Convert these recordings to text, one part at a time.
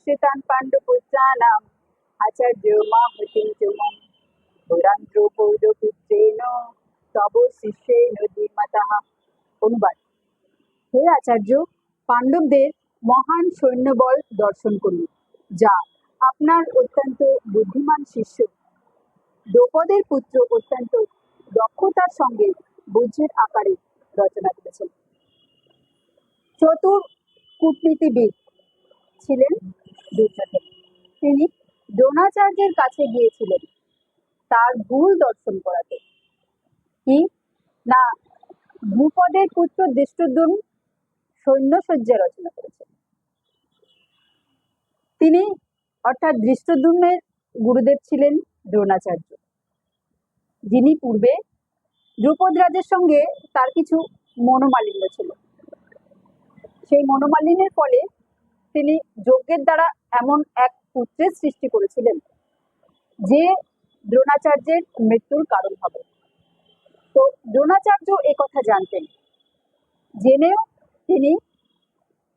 দৃশ্যতান পাণ্ডুপুত্রানাম আচার্য মাহতিম চমম পুরান্দ্র পৌরপুত্রেণ তব শিষ্যেন ধীমতঃ। অনুবাদ: হে আচার্য, পাণ্ডবদের মহান সৈন্যবল দর্শন করুন, যা আপনার অত্যন্ত বুদ্ধিমান শিষ্য দ্রৌপদের পুত্র অত্যন্ত দক্ষতার সঙ্গে বজ্রের আকারে রচনা করেছেন। চতুর কূটনীতিবিদ ছিলেন দুর্যোধন। তিনি দ্রোণাচার্যের কাছে গিয়েছিলেন তার ভুল দর্শন করাতে। কি না, দ্রুপদের পুত্র দৃষ্টদ্যুম্ন সৈন্যসজ্জা রচনা করেছেন। তিনি অর্থাৎ দৃষ্টদ্যুম্নের গুরুদেব ছিলেন দ্রোণাচার্য, যিনি পূর্বে দ্রুপদ রাজের সঙ্গে তার কিছু মনোমালিন্য ছিল। সেই মনোমালিন্যের ফলে তিনি যজ্ঞের দ্বারা এমন এক পুত্রের সৃষ্টি করেছিলেন যে দ্রোণাচার্যের মৃত্যুর কারণ হবে। তো দ্রোণাচার্য একথা জানতেন, জেনেও তিনি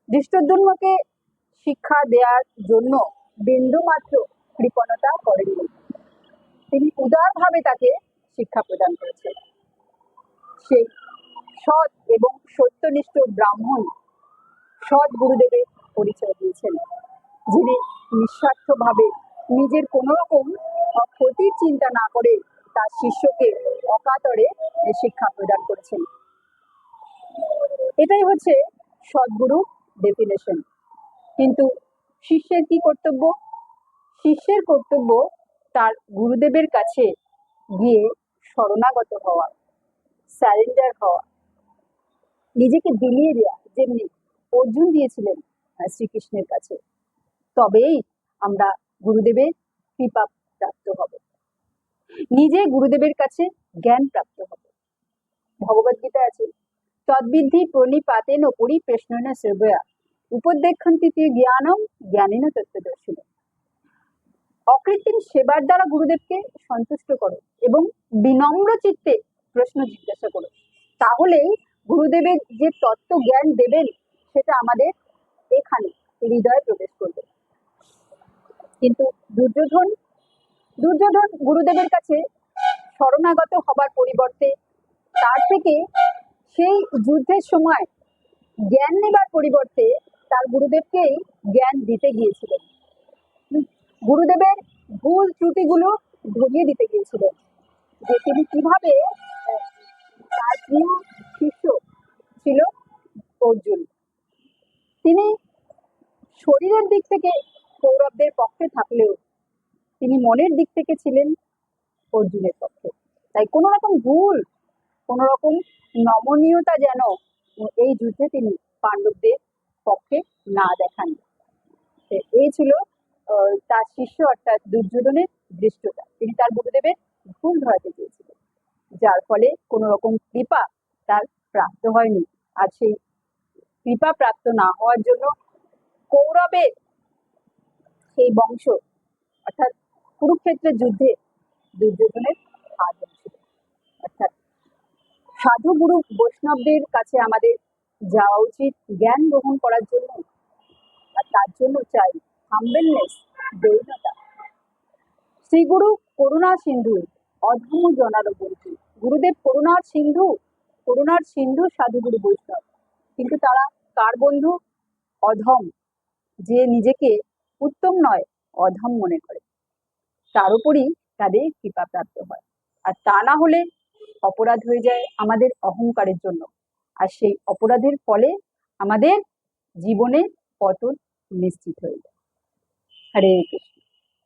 দৃষ্টদ্যুম্নকে শিক্ষা দেওয়ার জন্য বিন্দুমাত্র কৃপণতা করেননি। তিনি উদারভাবে তাকে শিক্ষা প্রদান করেছেন। সেই সৎ এবং সত্যনিষ্ঠ ব্রাহ্মণ সৎ গুরুদেবের পরিচয় দিয়েছেন, যিনি নিঃস্বার্থভাবে নিজের কোনো রকম ক্ষতির চিন্তা না করে তার শিষ্যকে অকাতরে শিক্ষা প্রদান করেছেন। এটাই হচ্ছে সদ্গুরু ডেফিনেশন। কিন্তু শিষ্যের কি কর্তব্য? শিষ্যের কর্তব্য তার গুরুদেবের কাছে গিয়ে শরণাগত হওয়া, স্যারেন্ডার হওয়া, নিজেকে বিলিয়ে দেওয়া, যেমনি অর্জুন দিয়েছিলেন শ্রীকৃষ্ণের কাছে। তবেই আমরা গুরুদেবের কৃপা প্রাপ্ত হব, নিজে গুরুদেবের কাছে জ্ঞান প্রাপ্ত হব। ভগবদ্গীতা আছে, তদ্বিদ্ধি প্রণিপাতেন পরিপ্রেষ্ণেন শ্রবয়া উপদেক্ষন্তি তে জ্ঞানম জ্ঞানেন তত্ত্বদর্শিন। অকৃত্রিম সেবার দ্বারা গুরুদেবকে সন্তুষ্ট করো এবং বিনম্র চিত্তে প্রশ্ন জিজ্ঞাসা করো, তাহলেই গুরুদেবের যে তত্ত্ব জ্ঞান দেবেন সেটা আমাদের এখানে হৃদয়ে প্রবেশ করবে। কিন্তু দুর্যোধন গুরুদেবের কাছে শরণাগত হবার পরিবর্তে তার থেকে সেই যুদ্ধের সময় জ্ঞান নেবার পরিবর্তে তার গুরুদেবকেই জ্ঞান দিতে গিয়েছিলেন। গুরুদেবের ভুল ত্রুটিগুলো ধরিয়ে দিতে গিয়েছিলেন, যে তিনি কিভাবে, তার প্রিয় শিষ্য ছিল অর্জুন, তিনি শরীরের দিক থেকে কৌরবদের পক্ষে থাকলেও তিনি মনের দিক থেকে ছিলেন অর্জুনের পক্ষে। তাই কোনো রকম ভুল, কোনো রকম নমনীয়তা যেন এই যুদ্ধে তিনি পাণ্ডবদের পক্ষে না দেখান। এই ছিল তার শিষ্য অর্থাৎ দুর্যোধনের দৃষ্টতা। তিনি তার গুরুদেবের ভুল ধরাতে চেয়েছিলেন, যার ফলে কোনো রকম কৃপা তার প্রাপ্ত হয়নি। আর সেই কৃপা প্রাপ্ত না হওয়ার জন্য কৌরবের সেই বংশ অর্থাৎ কুরুক্ষেত্রের যুদ্ধে দুর্যোধনের হাত ছিল। অর্থাৎ সাধু গুরু বৈষ্ণবদের কাছে আমাদের যাওয়া উচিত জ্ঞান গ্রহণ করার জন্য, আর তার জন্য চাই হাম্বেলনেস, দৈন্যতা। শ্রীগুরু করুণা সিন্ধু অধম জনার বন্ধু। গুরুদেব করুণার সিন্ধু সাধুগুরু বৈষ্ণব, কিন্তু তারা কার বন্ধু? অধম, যে নিজেকে উত্তম নয় অধম মনে করে, তার উপরই তাদের কৃপা প্রাপ্ত হয়। আর তা না হলে অপরাধ হয়ে যায় আমাদের অহংকারের জন্য, আর সেই অপরাধের ফলে আমাদের জীবনে পতন নিশ্চিত হয়ে যায়। হরে কৃষ্ণ।